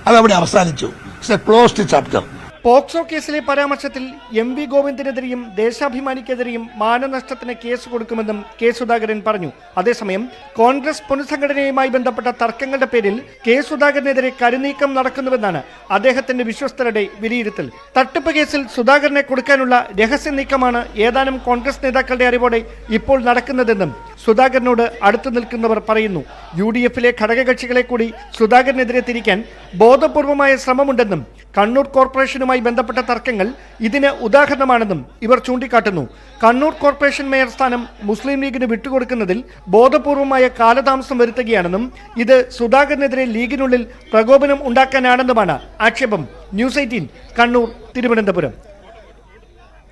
അതവിടെ അവസാനിച്ചു. It's A closed chapter. POCSO കേസിലെ പരാമർശത്തിൽ MV ഗോവിന്ദനെതിരെയും ദേശാഭിമാനിക്കെതിരെയും മാനനഷ്ടത്തിന് കേസ് കൊടുക്കുമെന്നും K സുധാകരൻ പറഞ്ഞു. അതേസമയം കോൺഗ്രസ് പുനഃസംഘടനയുമായി ബന്ധപ്പെട്ട തർക്കങ്ങളുടെ പേരിൽ K സുധാകരനെതിരെ കരുനീക്കം നടക്കുന്നുവെന്നാണ് അദ്ദേഹത്തിന്റെ വിശ്വസ്തരുടെ വിലയിരുത്തൽ. തട്ടിപ്പ് കേസിൽ സുധാകരനെ കൊടുക്കാനുള്ള രഹസ്യ നീക്കമാണ് ഏതാനും കോൺഗ്രസ് നേതാക്കളുടെ അറിവോടെ ഇപ്പോൾ നടക്കുന്നതെന്നും സുധാകരനോട് അടുത്തു നിൽക്കുന്നവർ പറയുന്നു. UDF-ലെ ഘടകകക്ഷികളെ കൂടി സുധാകരനെതിരെ തിരിക്കാൻ ബോധപൂർവമായ ശ്രമമുണ്ടെന്നും കണ്ണൂർ കോർപ്പറേഷനുമായി ബന്ധപ്പെട്ട തർക്കങ്ങൾ ഇതിന് ഉദാഹരണമാണെന്നും ഇവർ ചൂണ്ടിക്കാട്ടുന്നു. കണ്ണൂർ കോർപ്പറേഷൻ മേയർ സ്ഥാനം മുസ്ലിം ലീഗിന് വിട്ടുകൊടുക്കുന്നതിൽ ബോധപൂർവമായ കാലതാമസം വരുത്തുകയാണെന്നും ഇത് സുധാകരനെതിരെ ലീഗിനുള്ളിൽ പ്രകോപനം ഉണ്ടാക്കാനാണെന്നുമാണ് ആക്ഷേപം. ന്യൂസ് 18 കണ്ണൂർ, തിരുവനന്തപുരം.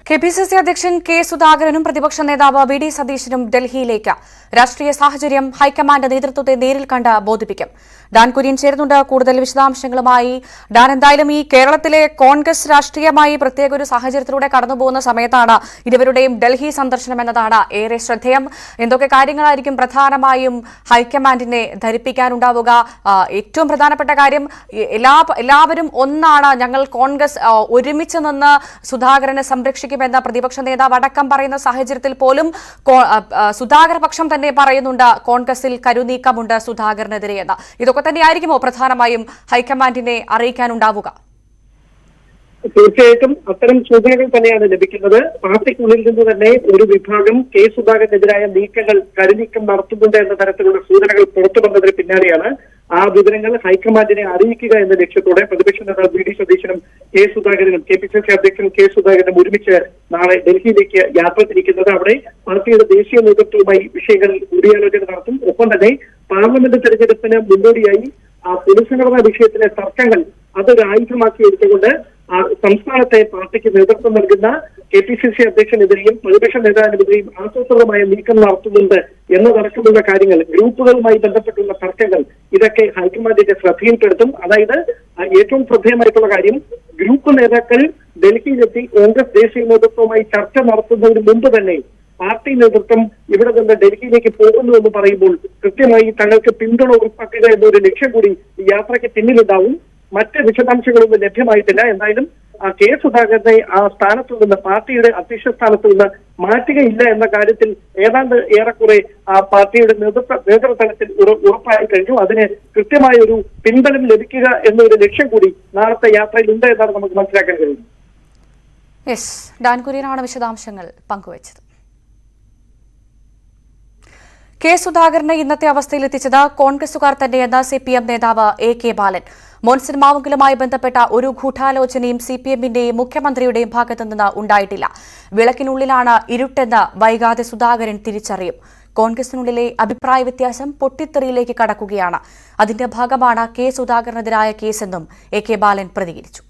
KPCC അധ്യക്ഷൻ K സുധാകരനും പ്രതിപക്ഷ നേതാവ് VD സതീശനും ഡൽഹിയിലേക്ക്. രാഷ്ട്രീയ സാഹചര്യം ഹൈക്കമാൻഡ് നേതൃത്വത്തെ നേരിൽ കണ്ട് ബോധിപ്പിക്കും. ഡാൻ കുര്യൻ ചേരുന്നുണ്ട് കൂടുതൽ വിശദാംശങ്ങളുമായി. ഡാൻ, എന്തായാലും ഈ കേരളത്തിലെ കോൺഗ്രസ് രാഷ്ട്രീയമായി പ്രത്യേക ഒരു സാഹചര്യത്തിലൂടെ കടന്നുപോകുന്ന സമയത്താണ് ഇരുവരുടെയും ഡൽഹി സന്ദർശനം എന്നതാണ് ഏറെ ശ്രദ്ധേയം. എന്തൊക്കെ കാര്യങ്ങളായിരിക്കും പ്രധാനമായും ഹൈക്കമാൻഡിനെ ധരിപ്പിക്കാനുണ്ടാവുക? ഏറ്റവും പ്രധാനപ്പെട്ട കാര്യം, എല്ലാവരും ഒന്നാണ്, ഞങ്ങൾ കോൺഗ്രസ് ഒരുമിച്ച് നിന്ന് സുധാകരനെ സംരക്ഷിക്കുമെന്ന പ്രതിപക്ഷ നേതാവ് അടക്കം പറയുന്ന സാഹചര്യത്തിൽ പോലും സുധാകര പക്ഷം തന്നെ പറയുന്നുണ്ട് കോൺഗ്രസിൽ കരുനീക്കമുണ്ട് സുധാകരനെതിരെ എന്ന്. ഇതൊക്കെ തന്നെയായിരിക്കുമോ പ്രധാനമായും ഹൈക്കമാൻഡിനെ അറിയിക്കാനുണ്ടാവുക? തീർച്ചയായിട്ടും അത്തരം സൂചനകൾ തന്നെയാണ് ലഭിക്കുന്നത്. പാർട്ടിക്കുള്ളിൽ നിന്ന് തന്നെ ഒരു വിഭാഗം K സുധാകരനെതിരായ നീക്കങ്ങൾ, കരുനീക്കം നടത്തുന്നുണ്ട് എന്ന തരത്തിലുള്ള സൂചനകൾ പുറത്തു വന്നതിന് പിന്നാലെയാണ് ആ വിവരങ്ങൾ ഹൈക്കമാൻഡിനെ അറിയിക്കുക എന്ന ലക്ഷ്യത്തോടെ പ്രതിപക്ഷ നേതാവ് VD സതീശനും K സുധാകരനും KPCC അധ്യക്ഷൻ K സുധാകരനും ഒരുമിച്ച് നാളെ ഡൽഹിയിലേക്ക് യാത്ര തിരിക്കുന്നത്. അവിടെ പാർട്ടിയുടെ ദേശീയ നേതൃത്വവുമായി വിഷയങ്ങൾ കൂടിയാലോചന നടത്തും. ഒപ്പം തന്നെ പാർലമെന്റ് തെരഞ്ഞെടുപ്പിന് മുന്നോടിയായി ആ പുനഃസംഘടനാ വിഷയത്തിലെ തർക്കങ്ങൾ അതൊരു ആയുധമാക്കി എടുത്തുകൊണ്ട് സംസ്ഥാനത്തെ പാർട്ടിക്ക് നേതൃത്വം നൽകുന്ന KPCC അധ്യക്ഷനെതിരെയും പ്രതിപക്ഷ നേതാവിനെതിരെയും ആസൂത്രിതമായ നീക്കം നടത്തുന്നുണ്ട് എന്നതടക്കമുള്ള കാര്യങ്ങൾ, ഗ്രൂപ്പുകളുമായി ബന്ധപ്പെട്ടുള്ള തർക്കങ്ങൾ, ഇതൊക്കെ ഹൈക്കമാൻഡിന്റെ ശ്രദ്ധയിൽപ്പെടുത്തും. അതായത് ഏറ്റവും ശ്രദ്ധേയമായിട്ടുള്ള കാര്യം, ഗ്രൂപ്പ് നേതാക്കൾ ഡൽഹിയിലെത്തി കോൺഗ്രസ് ദേശീയ നേതൃത്വവുമായി ചർച്ച നടത്തുന്നതിന് മുമ്പ് തന്നെ പാർട്ടി നേതൃത്വം ഇവിടെ നിന്ന് ഡൽഹിയിലേക്ക് പോകുന്നു എന്ന് പറയുമ്പോൾ കൃത്യമായി തങ്ങൾക്ക് പിന്തുണ ഉറപ്പാക്കുക എന്നൊരു ലക്ഷ്യം കൂടി ഈ യാത്രയ്ക്ക് പിന്നിലുണ്ടാവും. മറ്റ് വിശദാംശങ്ങളൊന്നും ലഭ്യമായിട്ടില്ല. എന്തായാലും K സുധാകരനെ ആ സ്ഥാനത്തു നിന്ന്, പാർട്ടിയുടെ അധ്യക്ഷ സ്ഥാനത്തു നിന്ന് മാറ്റുകയില്ല എന്ന കാര്യത്തിൽ ഏതാണ്ട് ഏറെക്കുറെ ആ പാർട്ടിയുടെ നേതൃതലത്തിൽ ഉറപ്പായി കഴിഞ്ഞു. അതിന് കൃത്യമായ ഒരു പിൻബലം ലഭിക്കുക എന്നൊരു ലക്ഷ്യം കൂടി നാളത്തെ യാത്രയിൽ ഉണ്ട് എന്നാണ് നമുക്ക് മനസ്സിലാക്കാൻ കഴിയുന്നത്. യെസ്, ഡാൻ കുര്യനാണ് വിശദാംശങ്ങൾ പങ്കുവച്ചത്. K സുധാകരനെ ഇന്നത്തെ അവസ്ഥയിലെത്തിച്ചത് കോൺഗ്രസുകാർ തന്നെയെന്ന് CPM നേതാവ് AK ബാലൻ. മോൻസൺ മാവുങ്കലുമായി ബന്ധപ്പെട്ട ഒരു ഗൂഢാലോചനയും CPM-ന്റെയും മുഖ്യമന്ത്രിയുടെയും ഭാഗത്തുനിന്ന് ഉണ്ടായിട്ടില്ല. വിളക്കിനുള്ളിലാണ് ഇരുട്ടെന്ന് വൈകാതെ സുധാകരൻ തിരിച്ചറിയും. കോൺഗ്രസിനുള്ളിലെ അഭിപ്രായ വ്യത്യാസം പൊട്ടിത്തെറിയിലേക്ക് കടക്കുകയാണ്. അതിന്റെ ഭാഗമാണ് K സുധാകരനെതിരായ കേസെന്നും AK ബാലൻ പ്രതികരിച്ചു.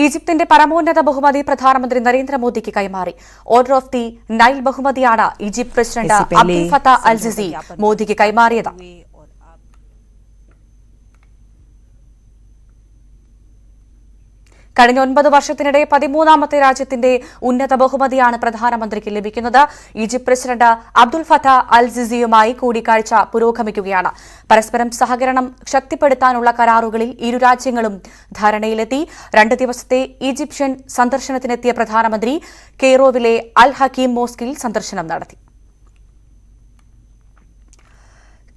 ഈജിപ്തിന്റെ പരമോന്നത ബഹുമതി പ്രധാനമന്ത്രി നരേന്ദ്രമോദിക്ക് കൈമാറി. ഓർഡർ ഓഫ് ദി നൈൽ ബഹുമതിയാണ് Egypt president Abdul Fattah al Sisi മോദിക്ക് കൈമാറിയത്. കഴിഞ്ഞ 9 വർഷത്തിനിടെ 13ാമത്തെ രാജ്യത്തിന്റെ ഉന്നത ബഹുമതിയാണ് പ്രധാനമന്ത്രിക്ക് ലഭിക്കുന്നത്. ഈജിപ്ത് പ്രസിഡന്റ് അബ്ദുൽ ഫത്താഹ് അൽ സിസിയുമായി കൂടിക്കാഴ്ച പുരോഗമിക്കുകയാണ്. പരസ്പരം സഹകരണം ശക്തിപ്പെടുത്താനുള്ള കരാറുകളിൽ ഇരു രാജ്യങ്ങളും ധാരണയിലെത്തി. 2 ദിവസത്തെ ഈജിപ്ഷ്യൻ സന്ദർശനത്തിനെത്തിയ പ്രധാനമന്ത്രി കെയ്റോവിലെ അൽ ഹക്കീം മോസ്കിൽ സന്ദർശനം നടത്തി.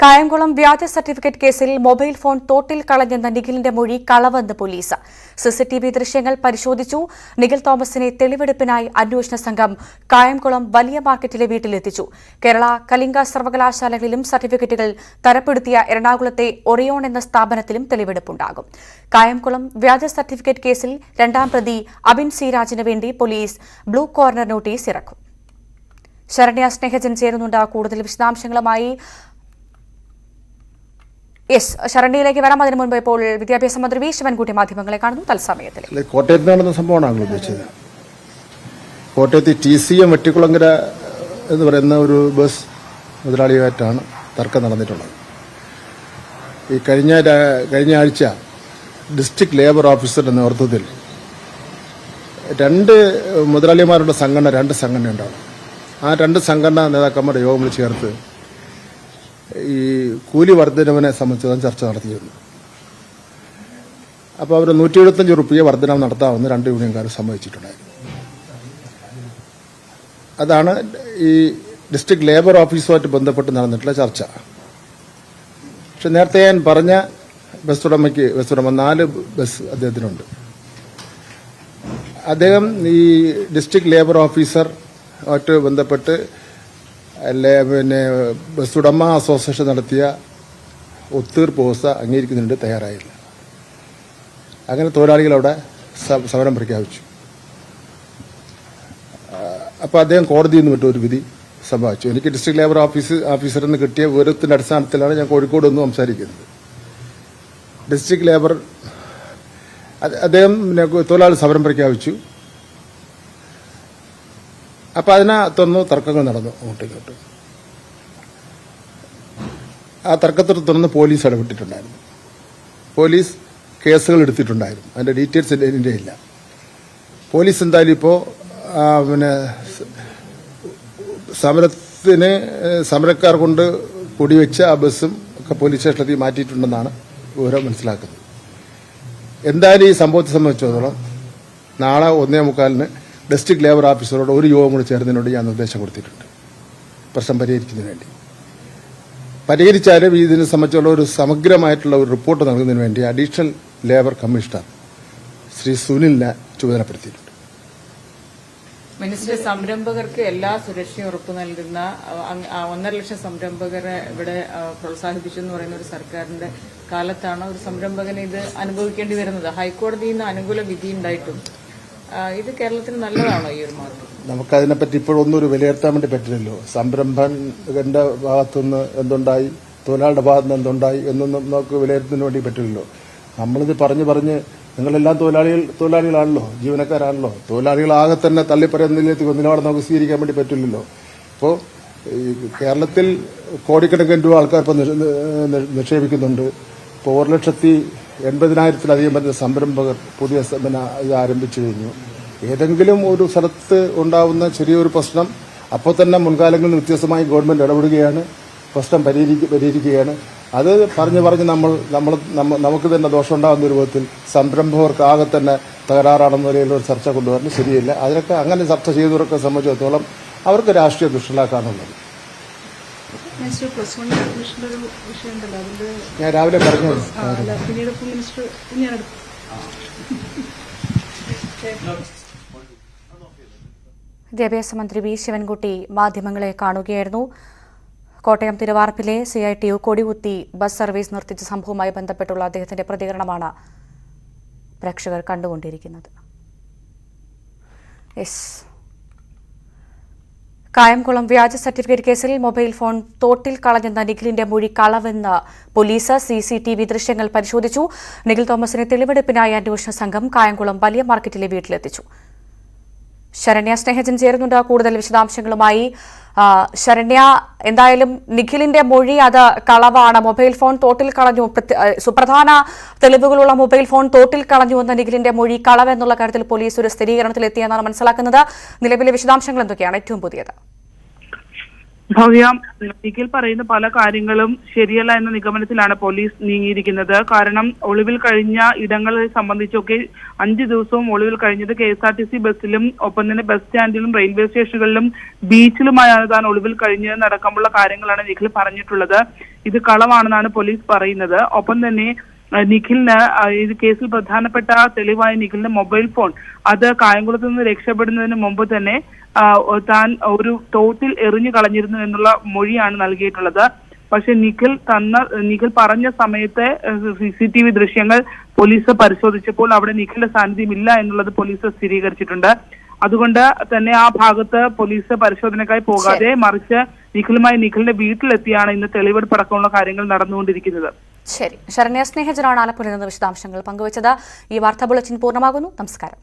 കായംകുളം വ്യാജ സർട്ടിഫിക്കറ്റ് കേസിൽ മൊബൈൽ ഫോൺ തോട്ടിൽ കളഞ്ഞെന്ന നിഖിലിന്റെ മൊഴി കളവെന്ന് പോലീസ്. സിസിടിവി ദൃശ്യങ്ങൾ പരിശോധിച്ചു. നിഖിൽ തോമസിനെ തെളിവെടുപ്പിനായി അന്വേഷണ സംഘം കായംകുളം വലിയ മാർക്കറ്റിലെ വീട്ടിലെത്തിച്ചു. കേരള കലിംഗ സർവകലാശാലകളിലും സർട്ടിഫിക്കറ്റുകൾ തരപ്പെടുത്തിയ എറണാകുളത്തെ ഒറിയോൺ എന്ന സ്ഥാപനത്തിലും തെളിവെടുപ്പുണ്ടാകും. കായംകുളം വ്യാജ സർട്ടിഫിക്കറ്റ് കേസിൽ 2ാം പ്രതി അബിൻ സി രാജിന് വേണ്ടി പോലീസ് ബ്ലൂ കോർണർ നോട്ടീസ് ഇറക്കും. ശരണ്യ സ്നേഹജൻ ചേരുന്നുണ്ട് കൂടുതൽ വിശദാംശങ്ങളുമായി. ശരണ്യയിലേക്ക് വരാം. അതിനു മുൻപ് ഇപ്പോൾ വിദ്യാഭ്യാസ മന്ത്രി വി ശിവൻകുട്ടി മാധ്യമങ്ങളെ കാണുന്നു. തത്സമയത്തിൽ കോട്ടയത്ത് നടന്ന സംഭവമാണ് ഉദ്ദേശിച്ചത്. കോട്ടയത്ത് TCM വെട്ടിക്കുളങ്ങര എന്ന് പറയുന്ന ഒരു ബസ് മുതലാളിയുമായിട്ടാണ് തർക്കം നടന്നിട്ടുള്ളത്. ഈ കഴിഞ്ഞ ആഴ്ച ഡിസ്ട്രിക്ട് ലേബർ ഓഫീസറുടെ നേതൃത്വത്തിൽ 2 മുതലാളിമാരുടെ സംഘടന 2 സംഘടന ഉണ്ടാവും. ആ 2 സംഘടനാ നേതാക്കന്മാരുടെ യോഗം വിളിച്ച് ചേർത്ത് ഈ കൂലി വർധനവിനെ സംബന്ധിച്ച് ചർച്ച നടത്തിയിരുന്നു. അപ്പോൾ അവർ 175 റുപ്യ വർധനം നടത്താമെന്ന് 2 യൂണിയൻകാർ സമ്മതിച്ചിട്ടുണ്ടായിരുന്നു. അതാണ് ഈ ഡിസ്ട്രിക്ട് ലേബർ ഓഫീസുമായിട്ട് ബന്ധപ്പെട്ട് നടന്നിട്ടുള്ള ചർച്ച. പക്ഷെ നേരത്തെ ഞാൻ പറഞ്ഞ ബസ് ഉടമ 4 ബസ് അദ്ദേഹത്തിനുണ്ട്. അദ്ദേഹം ഈ ഡിസ്ട്രിക്ട് ലേബർ ഓഫീസറുമായിട്ട് ബന്ധപ്പെട്ട് ബസ് ഉടമ അസോസിയേഷൻ നടത്തിയ ഒത്തീർപ്പ് വ്യവസ്ഥ അംഗീകരിക്കുന്നതിന് തയ്യാറായില്ല. അങ്ങനെ തൊഴിലാളികൾ അവിടെ സമരം പ്രഖ്യാപിച്ചു. അപ്പോൾ അദ്ദേഹം കോടതിയിൽ നിന്ന് വിട്ടൊരു വിധി സമ്പാദിച്ചു. എനിക്ക് ഡിസ്ട്രിക്ട് ലേബർ ഓഫീസറിൽ നിന്ന് കിട്ടിയ വിവരത്തിന്റെ അടിസ്ഥാനത്തിലാണ് ഞാൻ കോഴിക്കോട് നിന്ന് സംസാരിക്കുന്നത്. ഡിസ്ട്രിക്ട് ലേബർ അദ്ദേഹം തൊഴിലാളി സമരം പ്രഖ്യാപിച്ചു. അപ്പോൾ അതിനകത്തൊന്ന് തർക്കങ്ങൾ നടന്നു അങ്ങോട്ടും ഇങ്ങോട്ടും. ആ തർക്കത്തെ തുടർന്ന് പോലീസ് ഇടപെട്ടിട്ടുണ്ടായിരുന്നു. പോലീസ് കേസുകൾ എടുത്തിട്ടുണ്ടായിരുന്നു. അതിന്റെ ഡീറ്റെയിൽസ് എൻ്റെ ഇല്ല. പോലീസ് എന്തായാലും ഇപ്പോൾ സമരക്കാർ കൊണ്ട് കുടിവെച്ച ആ ബസ്സും ഒക്കെ പോലീസ് സ്റ്റേഷനിൽ മാറ്റിയിട്ടുണ്ടെന്നാണ് വിവരം മനസ്സിലാക്കുന്നത്. എന്തായാലും ഈ സംഭവത്തെ സംബന്ധിച്ചിടത്തോളം നാളെ 1:45 ഡിസ്ട്രിക്ട് ലേബർ ഓഫീസറോട് ഒരു യോഗം കൂടി ചേർന്നതിനോട് ഞാൻ നിർദ്ദേശം കൊടുത്തിട്ടുണ്ട്. പ്രശ്നം പരിഹരിക്കുന്നതിന് വേണ്ടി. പരിഹരിച്ചാലും ഇതിനെ സംബന്ധിച്ചുള്ള ഒരു സമഗ്രമായിട്ടുള്ള ഒരു റിപ്പോർട്ട് നൽകുന്നതിന് വേണ്ടി അഡീഷണൽ ലേബർ കമ്മീഷണർ ശ്രീ സുനിലിനെ ചുമതലപ്പെടുത്തിയിട്ടുണ്ട്. മിനിസ്റ്റർ, സംരംഭകർക്ക് എല്ലാ സുരക്ഷയും ഉറപ്പു നൽകുന്ന 1.5 ലക്ഷം സംരംഭകരെ ഇവിടെ പ്രോത്സാഹിപ്പിച്ചു എന്ന് പറയുന്ന ഒരു സർക്കാരിന്റെ കാലത്താണ് ഒരു സംരംഭകന് ഇത് അനുഭവിക്കേണ്ടി വരുന്നത്. ഹൈക്കോടതിയിൽ നിന്ന് അനുകൂല വിധി ഉണ്ടായിട്ടും ഇത് കേരളത്തിന് നല്ലതാണോ ഈ ഒരു മാർഗം? നമുക്കതിനെപ്പറ്റി ഇപ്പോഴൊന്നും ഒരു വിലയിരുത്താൻ വേണ്ടി പറ്റില്ലല്ലോ. സംരംഭകന്റെ ഭാഗത്തുനിന്ന് എന്തുണ്ടായി, തൊഴിലാളിയുടെ ഭാഗത്തുനിന്ന് എന്തുണ്ടായി എന്നൊന്നും നമുക്ക് വിലയിരുത്തുന്നതിന് വേണ്ടി പറ്റില്ലല്ലോ. നമ്മളിത് പറഞ്ഞ് നിങ്ങളെല്ലാം തൊഴിലാളികളാണല്ലോ, ജീവനക്കാരാണല്ലോ. തൊഴിലാളികളാകെ തന്നെ തള്ളിപ്പറയുന്നതിലേക്ക് നിലപാട് നമുക്ക് സ്വീകരിക്കാൻ വേണ്ടി പറ്റില്ലല്ലോ. ഇപ്പോൾ കേരളത്തിൽ കോടിക്കണക്കിന് രൂപ ആൾക്കാർ ഇപ്പം നിക്ഷേപിക്കുന്നുണ്ട്. ഇപ്പോൾ 1,80,000-ലധികം വരുന്ന സംരംഭകർ പുതിയ ഇത് ആരംഭിച്ചു കഴിഞ്ഞു. ഏതെങ്കിലും ഒരു സ്ഥലത്ത് ഉണ്ടാവുന്ന ചെറിയൊരു പ്രശ്നം അപ്പോൾ തന്നെ മുൻകാലങ്ങളിൽ വ്യത്യസ്തമായി ഗവൺമെന്റ് ഇടപെടുകയാണ്, പ്രശ്നം പരിഹരിക്കുകയാണ്. അത് പറഞ്ഞ് നമുക്ക് തന്നെ ദോഷം ഉണ്ടാകുന്ന രൂപത്തിൽ സംരംഭകർക്ക് ആകെ തന്നെ തകരാറാണെന്ന നിലയിലുള്ള ഒരു ചർച്ച കൊണ്ടുവരുന്നത് ശരിയല്ല. അതിനൊക്കെ അങ്ങനെ ചർച്ച ചെയ്തവരൊക്കെ സംബന്ധിച്ചിടത്തോളം അവർക്ക് രാഷ്ട്രീയ ദുഷ്ടലാക്കാനുള്ളത്. ഞാൻ രാവിലെ പറഞ്ഞു. വിദ്യാഭ്യാസ മന്ത്രി വി ശിവൻകുട്ടി മാധ്യമങ്ങളെ കാണുകയായിരുന്നു. കോട്ടയം തിരുവാർപ്പിലെ CITU കൊടികുത്തി ബസ് സർവീസ് നിർത്തിച്ച സംഭവവുമായി ബന്ധപ്പെട്ടുള്ള അദ്ദേഹത്തിന്റെ പ്രതികരണമാണ് പ്രേക്ഷകർ കണ്ടുകൊണ്ടിരിക്കുന്നത്. കായംകുളം വ്യാജ സർട്ടിഫിക്കറ്റ് കേസിൽ മൊബൈൽ ഫോൺ തോട്ടിൽ കളഞ്ഞെന്ന നിഖിലിന്റെ മൊഴി കളവെന്ന് പോലീസ് CCTV ദൃശ്യങ്ങൾ പരിശോധിച്ചു. നിഖിൽ തോമസിനെ തെളിവെടുപ്പിനായി അന്വേഷണ സംഘം കായംകുളം വലിയ മാർക്കറ്റിലെ വീട്ടിലെത്തിച്ചു. ശരണ്യ സ്നേഹജൻ ചേരുന്നുണ്ട് കൂടുതൽ വിശദാംശങ്ങളുമായി. ശരണ്യ, എന്തായാലും നിഖിലിന്റെ മൊഴി അത് കളവാണ്, മൊബൈൽ ഫോൺ തോട്ടിൽ കളഞ്ഞു, സുപ്രധാന തെളിവുകളുള്ള മൊബൈൽ ഫോൺ തോട്ടിൽ കളഞ്ഞു എന്ന നിഖിലിന്റെ മൊഴി കളവെന്നുള്ള കാര്യത്തിൽ പോലീസ് ഒരു സ്ഥിരീകരണത്തിലെത്തിയെന്നാണ് മനസ്സിലാക്കുന്നത്. നിലവിലെ വിശദാംശങ്ങൾ എന്തൊക്കെയാണ് ഏറ്റവും പുതിയത്? ഭവ്യ, നിഖിൽ പറയുന്ന പല കാര്യങ്ങളും ശരിയല്ല എന്ന നിഗമനത്തിലാണ് പോലീസ് നീങ്ങിയിരിക്കുന്നത്. കാരണം ഒളിവിൽ കഴിഞ്ഞ ഇടങ്ങളെ സംബന്ധിച്ചൊക്കെ 5 ദിവസവും ഒളിവിൽ കഴിഞ്ഞത് KSRTC ബസ്സിലും ഒപ്പം തന്നെ ബസ് സ്റ്റാൻഡിലും റെയിൽവേ സ്റ്റേഷനുകളിലും ബീച്ചിലുമായാണ് താൻ ഒളിവിൽ കഴിഞ്ഞതെന്നടക്കമുള്ള കാര്യങ്ങളാണ് നിഖിൽ പറഞ്ഞിട്ടുള്ളത്. ഇത് കളവാണെന്നാണ് പോലീസ് പറയുന്നത്. ഒപ്പം തന്നെ നിഖിലിന് ഇത് കേസിൽ പ്രധാനപ്പെട്ട തെളിവായ നിഖിലിന്റെ മൊബൈൽ ഫോൺ അത് കായംകുളത്ത് നിന്ന് രക്ഷപ്പെടുന്നതിന് മുമ്പ് തന്നെ താൻ ഒരു തോട്ടിൽ എറിഞ്ഞു കളഞ്ഞിരുന്നു എന്നുള്ള മൊഴിയാണ് നൽകിയിട്ടുള്ളത്. പക്ഷെ നിഖിൽ പറഞ്ഞ സമയത്തെ CCTV ദൃശ്യങ്ങൾ പോലീസ് പരിശോധിച്ചപ്പോൾ അവിടെ നിഖിലിന്റെ സാന്നിധ്യം ഇല്ല എന്നുള്ളത് പോലീസ് സ്ഥിരീകരിച്ചിട്ടുണ്ട്. അതുകൊണ്ട് തന്നെ ആ ഭാഗത്ത് പോലീസ് പരിശോധനയ്ക്കായി പോകാതെ മറിച്ച് നിഖിലിന്റെ വീട്ടിലെത്തിയാണ് ഇന്ന് തെളിവെടുപ്പടക്കമുള്ള കാര്യങ്ങൾ നടന്നുകൊണ്ടിരിക്കുന്നത്. ശരി, ശരണ്യ സ്നേഹജനാണ് ആലപ്പുഴയിൽ നിന്ന് വിശദാംശങ്ങൾ പങ്കുവച്ചത്. ഈ വാർത്താ ബുള്ളറ്റിൻ പൂർണ്ണമാകുന്നു. നമസ്കാരം.